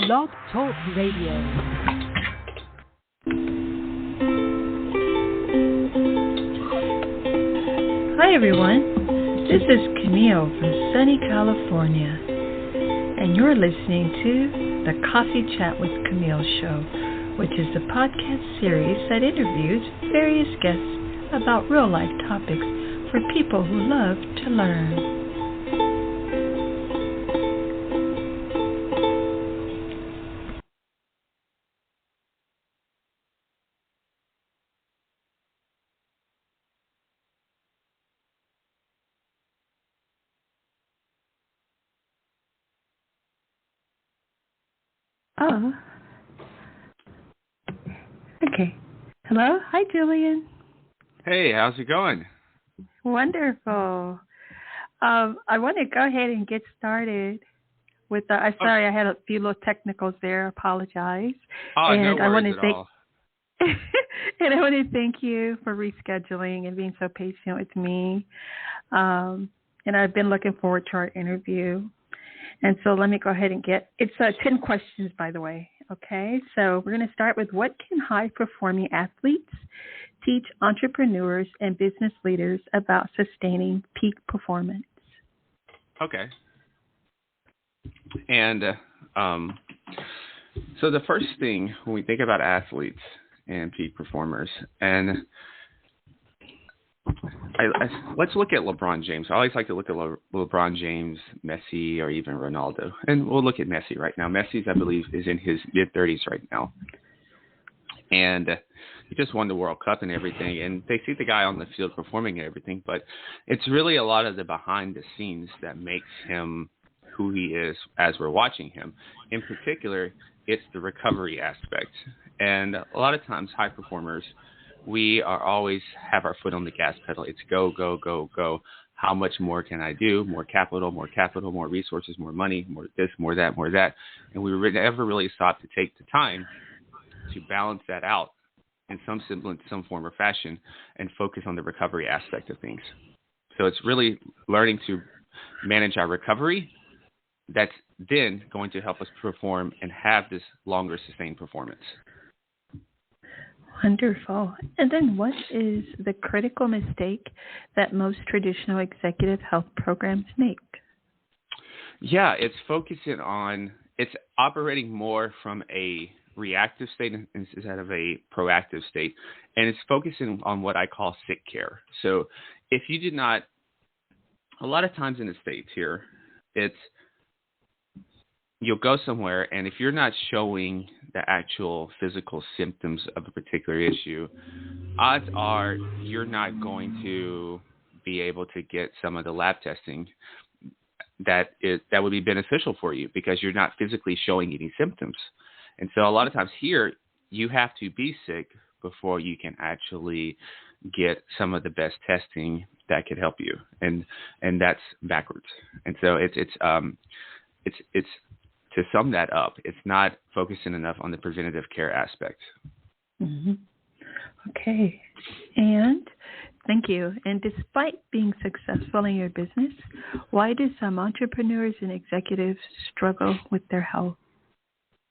Blog Talk Radio. Hi everyone, this is Camille from sunny California, and you're listening to the Coffee Chat with Camille show, which is the podcast series that interviews various guests about real-life topics for people who love to learn. Oh, okay. Hello? Hi, Julian. Hey, how's it going? Wonderful. I want to go ahead and get started with the. I'm sorry, I had a few little technicals there. I apologize. Oh, and no worries at all. And I want to thank you for rescheduling and being so patient with me. And I've been looking forward to our interview. And so let me go ahead and it's 10 questions, by the way. Okay, so we're going to start with, what can high-performing athletes teach entrepreneurs and business leaders about sustaining peak performance? Okay. And so the first thing when we think about athletes and peak performers, and let's look at LeBron James. I always like to look at LeBron James, Messi, or even Ronaldo. And we'll look at Messi right now. Messi, I believe, is in his mid-30s right now. And he just won the World Cup and everything. And they see the guy on the field performing and everything. But it's really a lot of the behind the scenes that makes him who he is as we're watching him. In particular, it's the recovery aspect. And a lot of times high performers, we are always have our foot on the gas pedal. It's go, go, go, go. How much more can I do? More capital, more resources, more money, more this, more that, more that. And we never really stop to take the time to balance that out in some semblance, some form or fashion, and focus on the recovery aspect of things. So it's really learning to manage our recovery that's then going to help us perform and have this longer sustained performance. Wonderful. And then what is the critical mistake that most traditional executive health programs make? Yeah, it's operating more from a reactive state instead of a proactive state. And it's focusing on what I call sick care. So if you did not, a lot of times in the States here, you'll go somewhere, and if you're not showing the actual physical symptoms of a particular issue, odds are you're not going to be able to get some of the lab testing that would be beneficial for you, because you're not physically showing any symptoms. And so a lot of times here, you have to be sick before you can actually get some of the best testing that could help you, and that's backwards. And so it's to sum that up, it's not focusing enough on the preventative care aspect. Mm-hmm. Okay. And thank you. And despite being successful in your business, why do some entrepreneurs and executives struggle with their health?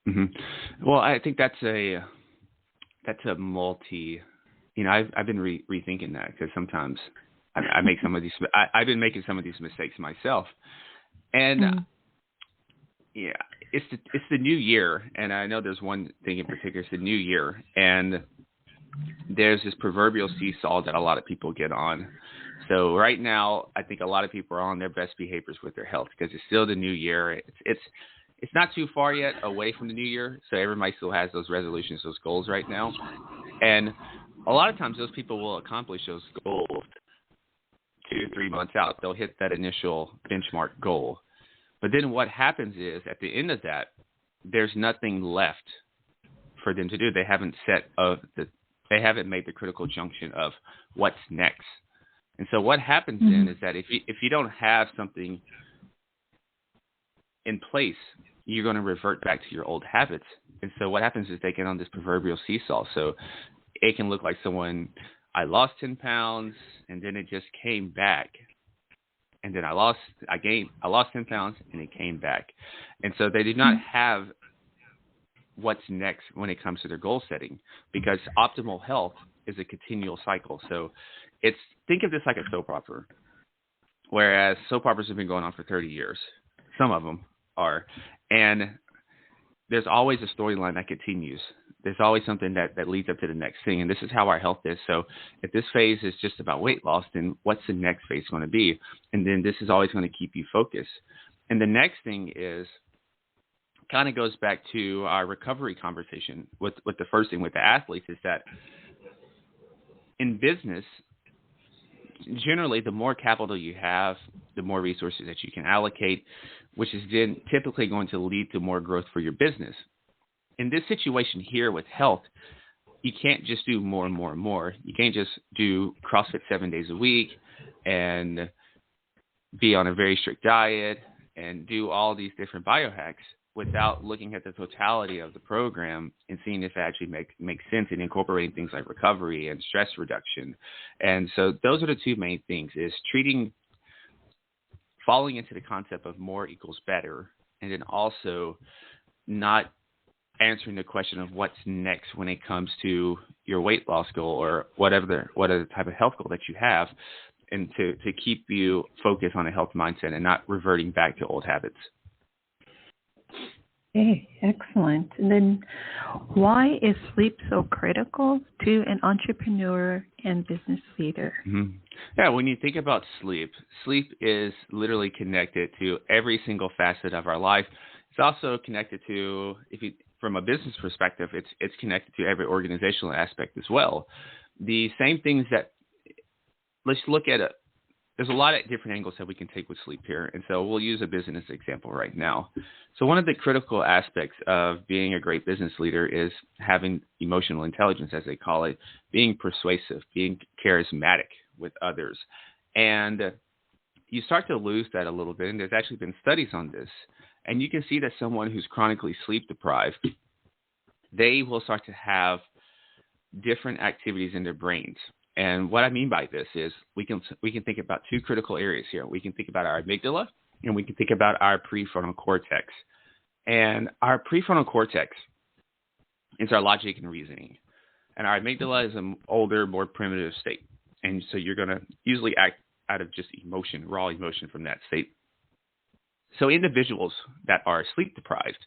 Mm-hmm. Well, I think that's a multi. I've been rethinking that, because sometimes I make some of these. I've been making some of these mistakes myself, and. Yeah, it's the new year, and I know there's one thing in particular. It's the new year, and there's this proverbial seesaw that a lot of people get on. So right now, I think a lot of people are on their best behaviors with their health, because it's still the new year. It's not too far yet away from the new year, so everybody still has those resolutions, those goals right now. And a lot of times those people will accomplish those goals 2 to 3 months out. They'll hit that initial benchmark goal. But then what happens is, at the end of that, there's nothing left for them to do. They haven't they haven't made the critical junction of what's next. And so what happens then is that if you don't have something in place, you're going to revert back to your old habits. And so what happens is they get on this proverbial seesaw. So it can look like I lost 10 pounds, and then it just came back. And then I lost 10 pounds, and it came back. And so they do not have what's next when it comes to their goal setting, because optimal health is a continual cycle. So think of this like a soap opera, whereas soap operas have been going on for 30 years. Some of them are. And there's always a storyline that continues. There's always something that leads up to the next thing. And this is how our health is. So if this phase is just about weight loss, then what's the next phase going to be? And then this is always going to keep you focused. And the next thing is kind of goes back to our recovery conversation with the first thing with the athletes, is that in business, generally, the more capital you have, the more resources that you can allocate, which is then typically going to lead to more growth for your business. In this situation here with health, you can't just do more and more and more. You can't just do CrossFit 7 days a week and be on a very strict diet and do all these different biohacks without looking at the totality of the program and seeing if it actually makes sense, and incorporating things like recovery and stress reduction. And so those are the two main things, is falling into the concept of more equals better, and then also not answering the question of what's next when it comes to your weight loss goal or whatever type of health goal that you have, and to keep you focused on a health mindset and not reverting back to old habits. Okay, excellent. And then why is sleep so critical to an entrepreneur and business leader? Mm-hmm. Yeah, when you think about sleep is literally connected to every single facet of our life. It's also connected to, from a business perspective, it's connected to every organizational aspect as well. The same things that, let's look at it. There's a lot of different angles that we can take with sleep here. And so we'll use a business example right now. So one of the critical aspects of being a great business leader is having emotional intelligence, as they call it, being persuasive, being charismatic with others. And you start to lose that a little bit. And there's actually been studies on this. And you can see that someone who's chronically sleep deprived, they will start to have different activities in their brains. And what I mean by this is we can think about two critical areas here. We can think about our amygdala, and we can think about our prefrontal cortex. And our prefrontal cortex is our logic and reasoning. And our amygdala is an older, more primitive state. And so you're going to usually act out of just emotion, raw emotion from that state. So individuals that are sleep deprived,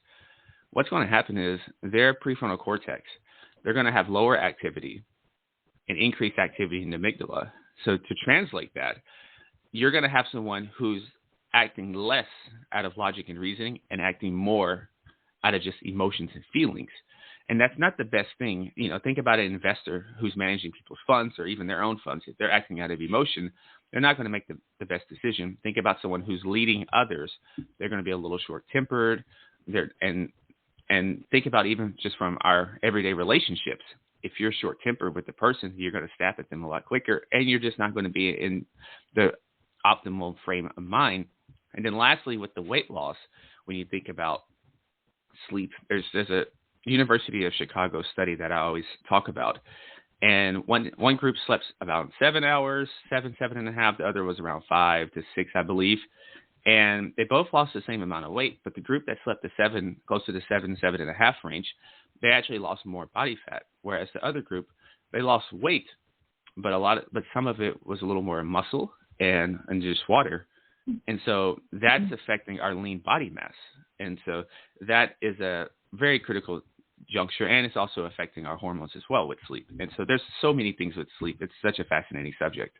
what's going to happen is their prefrontal cortex, they're going to have lower activity and increased activity in the amygdala. So to translate that, you're going to have someone who's acting less out of logic and reasoning and acting more out of just emotions and feelings. And that's not the best thing. Think about an investor who's managing people's funds or even their own funds. If they're acting out of emotion, they're not going to make the best decision. Think about someone who's leading others. They're going to be a little short-tempered. And think about even just from our everyday relationships. If you're short-tempered with the person, you're going to snap at them a lot quicker, and you're just not going to be in the optimal frame of mind. And then lastly, with the weight loss, when you think about sleep, there's a University of Chicago study that I always talk about. And one group slept about 7 hours, 7.5. The other was around 5 to 6, I believe. And they both lost the same amount of weight, but the group that slept close to the 7.5 range, they actually lost more body fat, whereas the other group, they lost weight, but some of it was a little more muscle and just water. And so that's affecting our lean body mass. And so that is a very critical juncture, and it's also affecting our hormones as well with sleep. And so there's so many things with sleep. It's such a fascinating subject.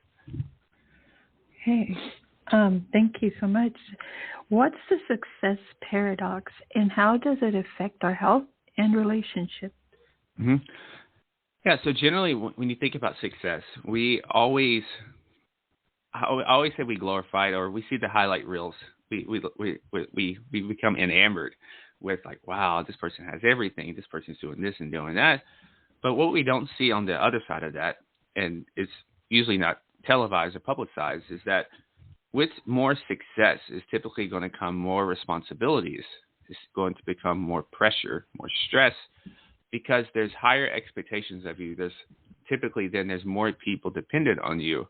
Hey, thank you so much. What's the success paradox, and how does it affect our health and relationships? Mm-hmm. Yeah, so generally when you think about success, I always say we glorify it, or we see the highlight reels. We become enamored with, like, wow, this person has everything. This person's doing this and doing that. But what we don't see on the other side of that, and it's usually not televised or publicized, is that with more success is typically going to come more responsibilities. It's going to become more pressure, more stress, because there's higher expectations of you. There's more people dependent on you.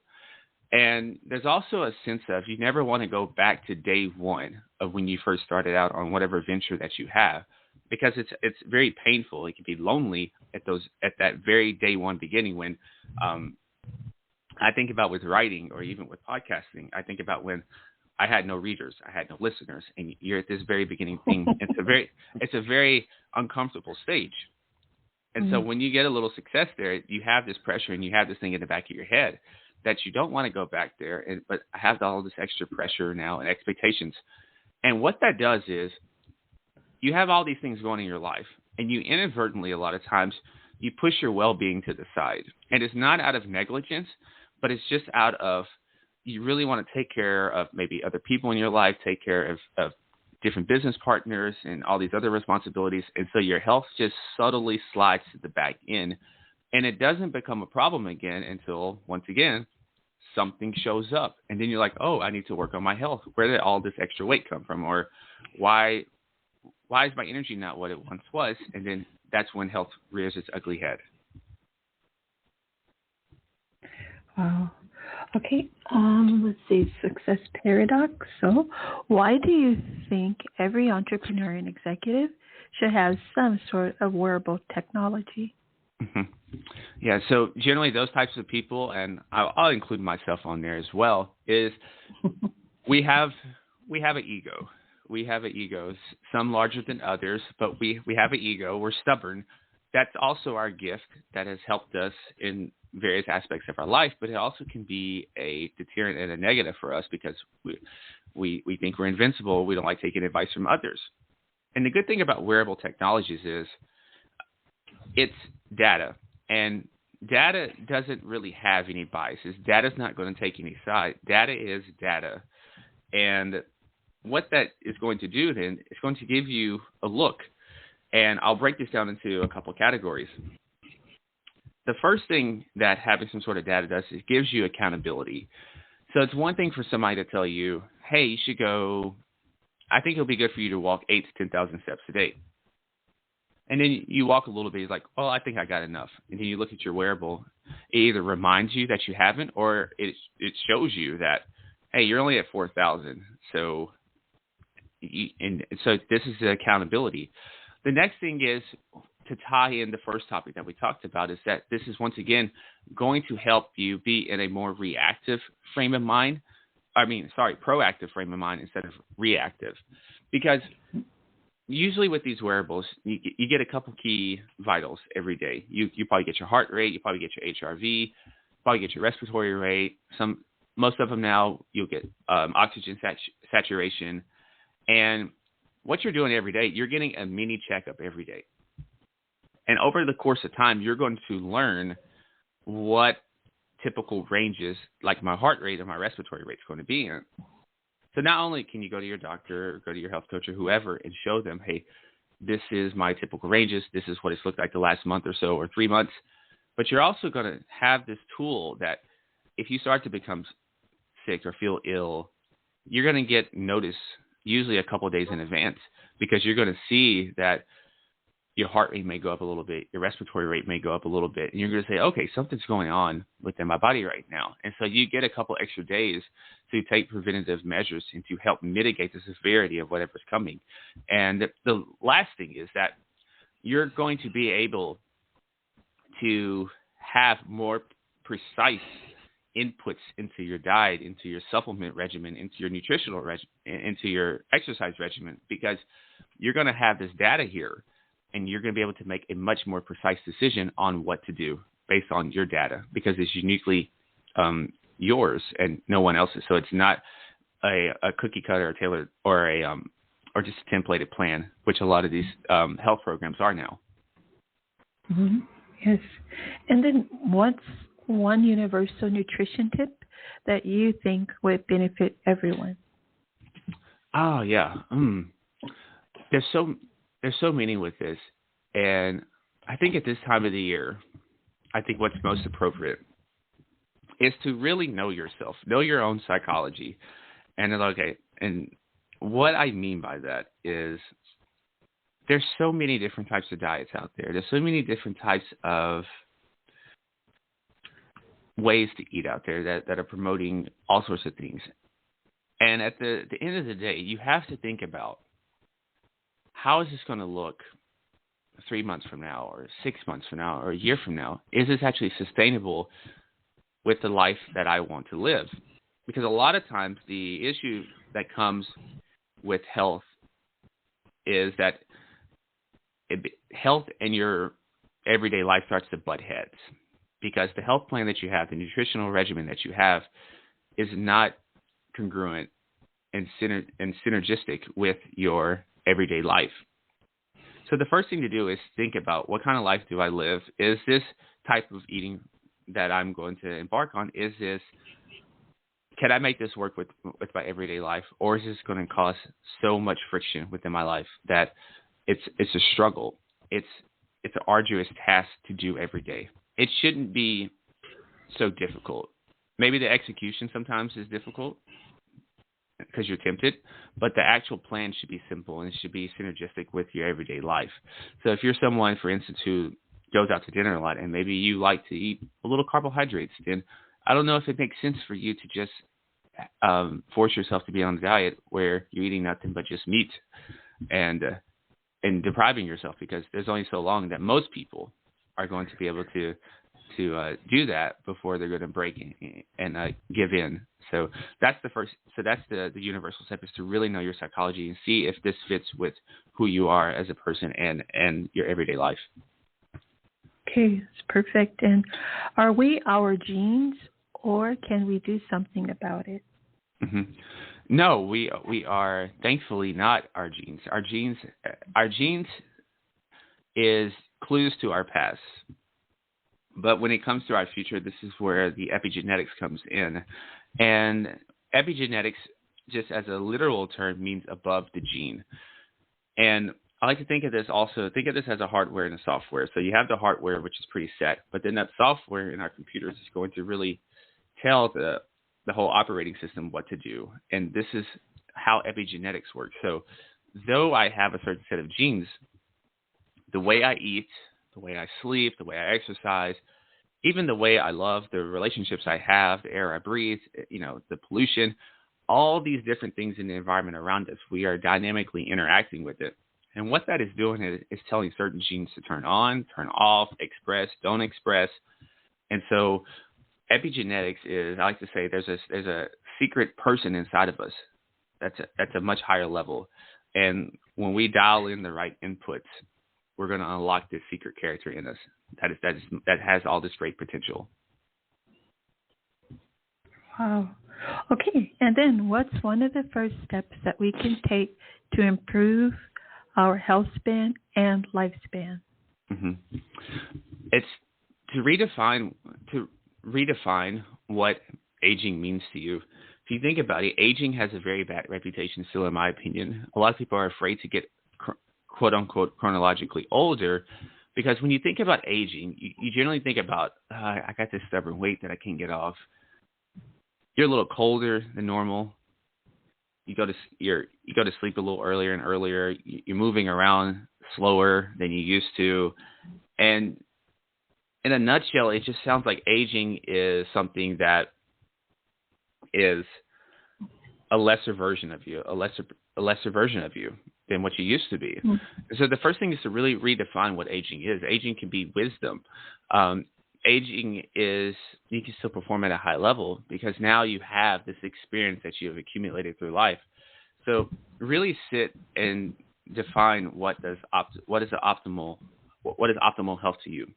And there's also a sense of you never want to go back to day one of when you first started out on whatever venture that you have, because it's very painful. It can be lonely at that very day one beginning when I think about with writing or even with podcasting. I think about when I had no readers, I had no listeners, and you're at this very beginning thing. It's a very uncomfortable stage. And so when you get a little success there, you have this pressure and you have this thing in the back of your head that you don't want to go back there. But I have all this extra pressure now and expectations. And what that does is you have all these things going in your life, and you inadvertently, a lot of times, you push your well-being to the side. And it's not out of negligence, but it's just out of you really want to take care of maybe other people in your life, take care of different business partners and all these other responsibilities. And so your health just subtly slides to the back end, and it doesn't become a problem again until, once again, something shows up. And then you're like, oh, I need to work on my health. Where did all this extra weight come from? Or why is my energy not what it once was? And then that's when health rears its ugly head. Wow. Okay, let's see, success paradox. So why do you think every entrepreneur and executive should have some sort of wearable technology? Mm-hmm. Yeah, so generally those types of people, and I'll include myself on there as well, is we have an ego. We have an ego, some larger than others, but we have an ego. We're stubborn. That's also our gift that has helped us in various aspects of our life, but it also can be a deterrent and a negative for us because we think we're invincible. We don't like taking advice from others. And the good thing about wearable technologies is it's data, and data doesn't really have any biases. Data's not going to take any side. Data is data. And what that is going to do then is going to give you a look. And I'll break this down into a couple categories. The first thing that having some sort of data does is it gives you accountability. So it's one thing for somebody to tell you, hey, you should go, I think it'll be good for you to walk 8,000 to 10,000 steps a day. And then you walk a little bit, it's like, oh, I think I got enough. And then you look at your wearable, it either reminds you that you haven't, or it shows you that, hey, you're only at 4,000. So this is the accountability. The next thing is to tie in the first topic that we talked about is that this is once again going to help you be in a more proactive frame of mind instead of reactive. Because usually with these wearables, you get a couple key vitals every day. You probably get your heart rate, you probably get your HRV, probably get your respiratory rate. Most of them now you'll get oxygen saturation. And what you're doing every day, you're getting a mini checkup every day. And over the course of time, you're going to learn what typical ranges, like my heart rate or my respiratory rate, is going to be in. So not only can you go to your doctor or go to your health coach or whoever and show them, hey, this is my typical ranges, this is what it's looked like the last month or so or 3 months, but you're also going to have this tool that if you start to become sick or feel ill, you're going to get notice usually a couple of days in advance, because you're going to see that your heart rate may go up a little bit, your respiratory rate may go up a little bit, and you're going to say, okay, something's going on within my body right now. And so you get a couple extra days to take preventative measures and to help mitigate the severity of whatever's coming. And the last thing is that you're going to be able to have more precise inputs into your diet, into your supplement regimen, into your nutritional regimen, into your exercise regimen, because you're going to have this data here, and you're going to be able to make a much more precise decision on what to do based on your data, because it's uniquely yours and no one else's. So it's not a cookie cutter or tailored or just a templated plan, which a lot of these health programs are now. Mm-hmm. Yes. And then what's one universal nutrition tip that you think would benefit everyone? Oh, yeah. There's so many with this. And I think at this time of the year, I think what's most appropriate is to really know yourself, know your own psychology. And what I mean by that is there's so many different types of diets out there. There's so many different types of ways to eat out there that are promoting all sorts of things. And at the end of the day, you have to think about how is this going to look 3 months from now, or 6 months from now, or a year from now? Is this actually sustainable with the life that I want to live? Because a lot of times the issue that comes with health is that health and your everyday life starts to butt heads, because the health plan that you have, the nutritional regimen that you have, is not congruent and synergistic with your everyday life. So the first thing to do is think about, what kind of life do I live? Is this type of eating that I'm going to embark on, can I make this work with my everyday life, or is this going to cause so much friction within my life that it's a struggle? It's an arduous task to do every day. It shouldn't be so difficult. Maybe the execution sometimes is difficult because you're tempted, but the actual plan should be simple, and it should be synergistic with your everyday life. So if you're someone, for instance, who goes out to dinner a lot, and maybe you like to eat a little carbohydrates, then I don't know if it makes sense for you to just force yourself to be on a diet where you're eating nothing but just meat and depriving yourself, because there's only so long that most people are going to be able to do that before they're going to break and give in. So that's the first. So that's the universal step, is to really know your psychology and see if this fits with who you are as a person and your everyday life. Okay, that's perfect. And are we our genes, or can we do something about it? Mm-hmm. No, we are thankfully not our genes. Our genes is clues to our past. But when it comes to our future, this is where the epigenetics comes in. And epigenetics, just as a literal term, means above the gene. And I like to think of this as a hardware and a software. So you have the hardware, which is pretty set, but then that software in our computers is going to really tell the whole operating system what to do. And this is how epigenetics works. So though I have a certain set of genes, the way I eat, the way I sleep, the way I exercise, even the way I love, the relationships I have, the air I breathe, the pollution, all these different things in the environment around us, we are dynamically interacting with it. And what that is doing is telling certain genes to turn on, turn off, express, don't express. And so epigenetics is, I like to say, there's a secret person inside of us that's a much higher level. And when we dial in the right inputs, we're going to unlock this secret character in us that has all this great potential. Wow. Okay. And then what's one of the first steps that we can take to improve our health span and lifespan? Mm-hmm. It's to redefine what aging means to you. If you think about it, aging has a very bad reputation still, in my opinion. A lot of people are afraid to get quote unquote chronologically older, because when you think about aging, you generally think about, I got this stubborn weight that I can't get off. You're a little colder than normal. You go to sleep a little earlier and earlier. You're moving around slower than you used to. And in a nutshell, it just sounds like aging is something that is a lesser version of you, a lesser version of you than what you used to be. Mm-hmm. So the first thing is to really redefine what aging is. Aging can be wisdom. Aging is, you can still perform at a high level because now you have this experience that you have accumulated through life. So really sit and define what is optimal health to you.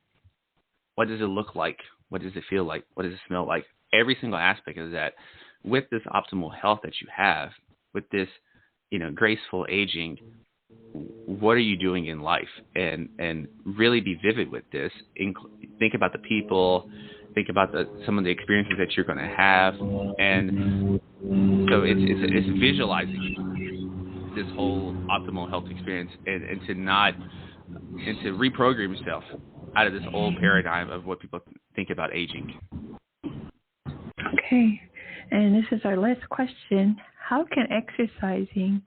What does it look like? What does it feel like? What does it smell like? Every single aspect of that, with this optimal health that you have, with this, graceful aging, what are you doing in life? And really be vivid with this. Think about the people, think about some of the experiences that you're going to have. And so it's visualizing this whole optimal health experience and to reprogram yourself out of this old paradigm of what people think about aging. Okay. And this is our last question. How can exercising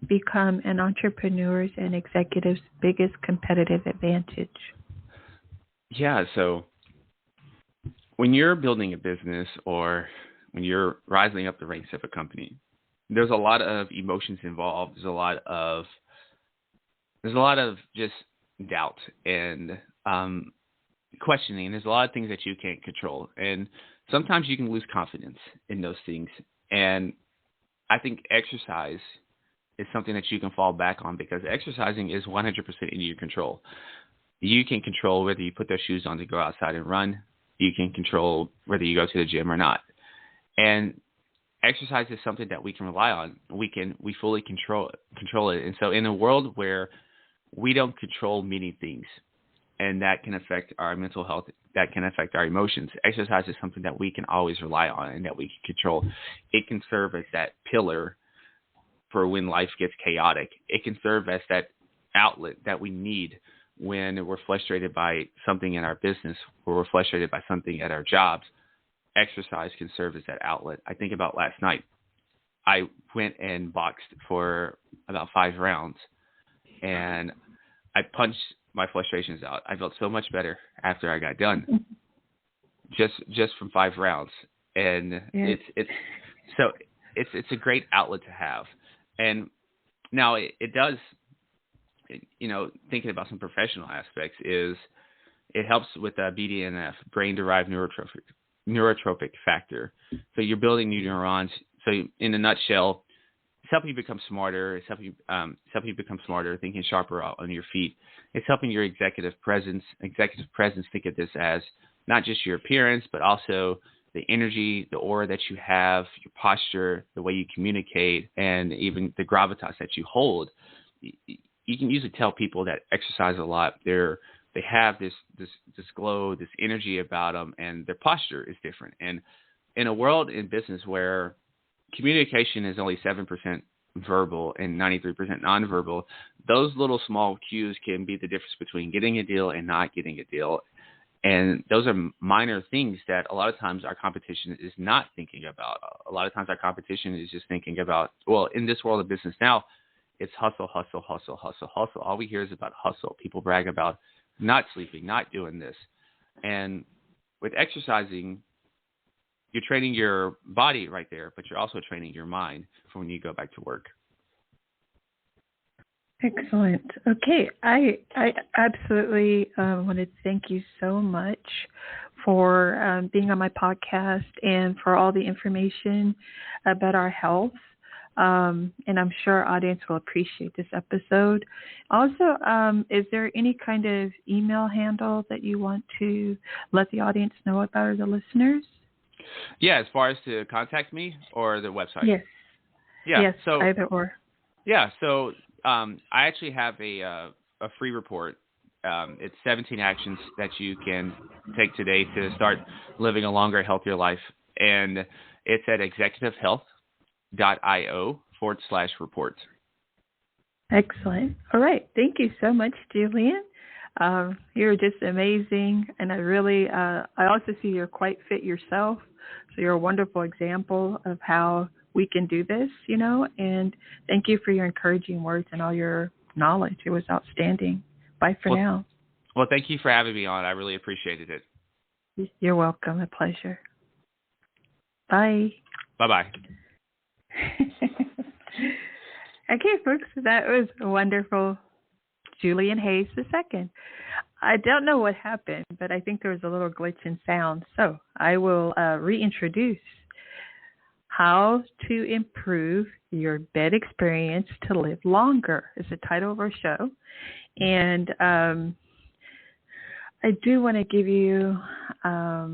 become an entrepreneur's and executive's biggest competitive advantage? Yeah, so when you're building a business or when you're rising up the ranks of a company, there's a lot of emotions involved. There's a lot of there's a lot of just doubt and questioning. There's a lot of things that you can't control. And sometimes you can lose confidence in those things. And I think exercise is something that you can fall back on, because exercising is 100% in your control. You can control whether you put those shoes on to go outside and run. You can control whether you go to the gym or not. And exercise is something that we can rely on. We fully control it. And so in a world where we don't control many things, and that can affect our mental health, that can affect our emotions, exercise is something that we can always rely on and that we can control. It can serve as that pillar for when life gets chaotic. It can serve as that outlet that we need when we're frustrated by something in our business, or we're frustrated by something at our jobs. Exercise can serve as that outlet. I think about last night. I went and boxed for about 5 rounds, and I punched my frustrations out. I felt so much better after I got done, just from 5 rounds. And it's a great outlet to have. And now it does, thinking about some professional aspects, is it helps with BDNF, brain-derived neurotrophic factor. So you're building new neurons. So in a nutshell, it's helping you become smarter. It's helping you become smarter, thinking sharper on your feet. It's helping your executive presence. Executive presence, think of this as not just your appearance, but also the energy, the aura that you have, your posture, the way you communicate, and even the gravitas that you hold. You can usually tell people that exercise a lot. They have this glow, this energy about them, and their posture is different. And in a world in business where communication is only 7% verbal and 93% nonverbal, those little small cues can be the difference between getting a deal and not getting a deal. And those are minor things that a lot of times our competition is not thinking about. A lot of times our competition is just thinking about, well, in this world of business now, it's hustle, hustle, hustle, hustle, hustle. All we hear is about hustle. People brag about not sleeping, not doing this. And with exercising, you're training your body right there, but you're also training your mind for when you go back to work. Excellent. Okay, I absolutely want to thank you so much for being on my podcast and for all the information about our health. And I'm sure our audience will appreciate this episode. Also, is there any kind of email handle that you want to let the audience know about, or the listeners? Yeah, as far as to contact me or the website? Yes. Yeah. Yes, so, either or. Yeah, so I actually have a free report. It's 17 actions that you can take today to start living a longer, healthier life. And it's at executivehealth.io/report. Excellent. All right. Thank you so much, Julian. You're just amazing. And I also see you're quite fit yourself. So you're a wonderful example of how we can do this, and thank you for your encouraging words and all your knowledge. It was outstanding. Bye for now. Well, thank you for having me on. I really appreciated it. You're welcome. A pleasure. Bye. Bye-bye. Okay, folks, that was wonderful. Julian Hayes II. I don't know what happened, but I think there was a little glitch in sound. So I will reintroduce How to Improve Your Bed Experience to Live Longer is the title of our show. And I do want to give you a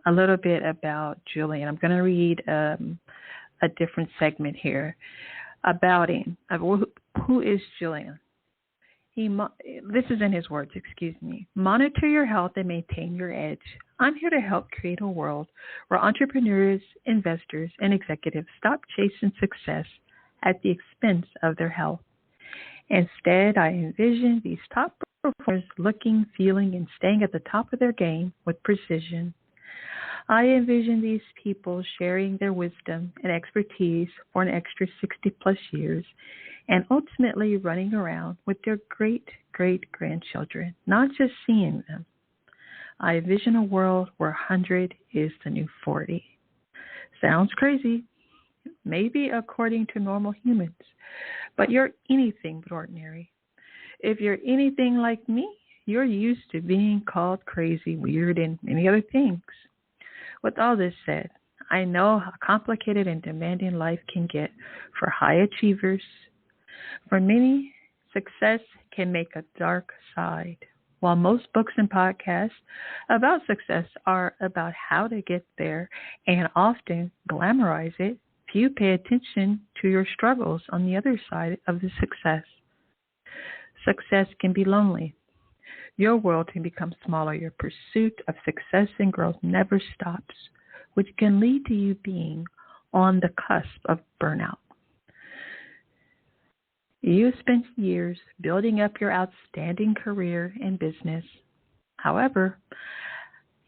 little bit about Julian. I'm going to read a different segment here about him. Who is Julian? This is in his words, Monitor your health and maintain your edge. I'm here to help create a world where entrepreneurs, investors, and executives stop chasing success at the expense of their health. Instead, I envision these top performers looking, feeling, and staying at the top of their game with precision. I envision these people sharing their wisdom and expertise for an extra 60-plus years and ultimately running around with their great-great-grandchildren, not just seeing them. I envision a world where 100 is the new 40. Sounds crazy, maybe according to normal humans, but you're anything but ordinary. If you're anything like me, you're used to being called crazy, weird, and many other things. With all this said, I know how complicated and demanding life can get for high achievers. For many, success can make a dark side. While most books and podcasts about success are about how to get there and often glamorize it, few pay attention to your struggles on the other side of the success. Success can be lonely. Your world can become smaller. Your pursuit of success and growth never stops, which can lead to you being on the cusp of burnout. You spent years building up your outstanding career and business. However,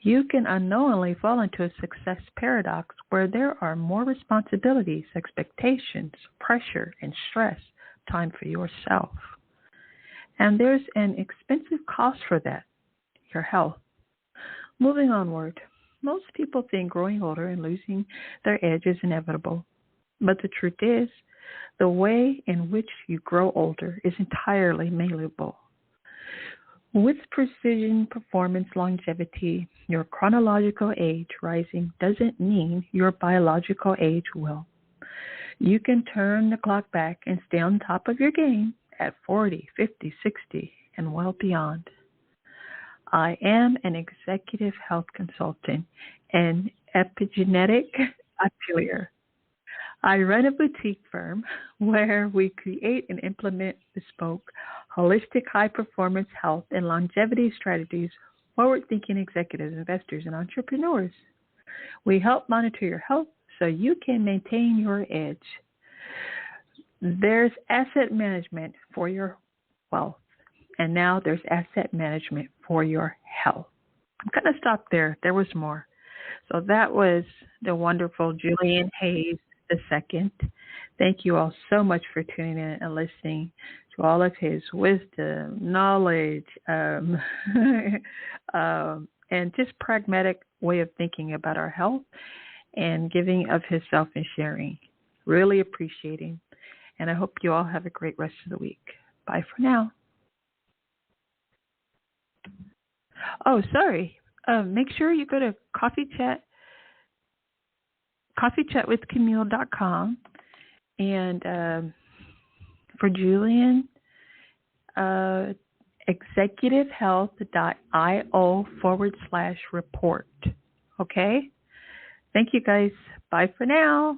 you can unknowingly fall into a success paradox where there are more responsibilities, expectations, pressure, and stress, time for yourself. And there's an expensive cost for that, your health. Moving onward, most people think growing older and losing their edge is inevitable. But the truth is, the way in which you grow older is entirely malleable. With precision, performance, longevity, your chronological age rising doesn't mean your biological age will. You can turn the clock back and stay on top of your game at 40, 50, 60, and well beyond. I am an executive health consultant and epigenetic atelier. I run a boutique firm where we create and implement bespoke, holistic, high-performance health and longevity strategies, forward-thinking executives, investors, and entrepreneurs. We help monitor your health so you can maintain your edge. There's asset management for your wealth, and now there's asset management for your health. I'm going to stop there. There was more. So that was the wonderful Julian Hayes II. Thank you all so much for tuning in and listening to all of his wisdom, knowledge, and just pragmatic way of thinking about our health and giving of himself and sharing. Really appreciating. And I hope you all have a great rest of the week. Bye for now. Oh, sorry. Make sure you go to coffeechatwithcamille.com. And for Julian, executivehealth.io/report. Okay? Thank you, guys. Bye for now.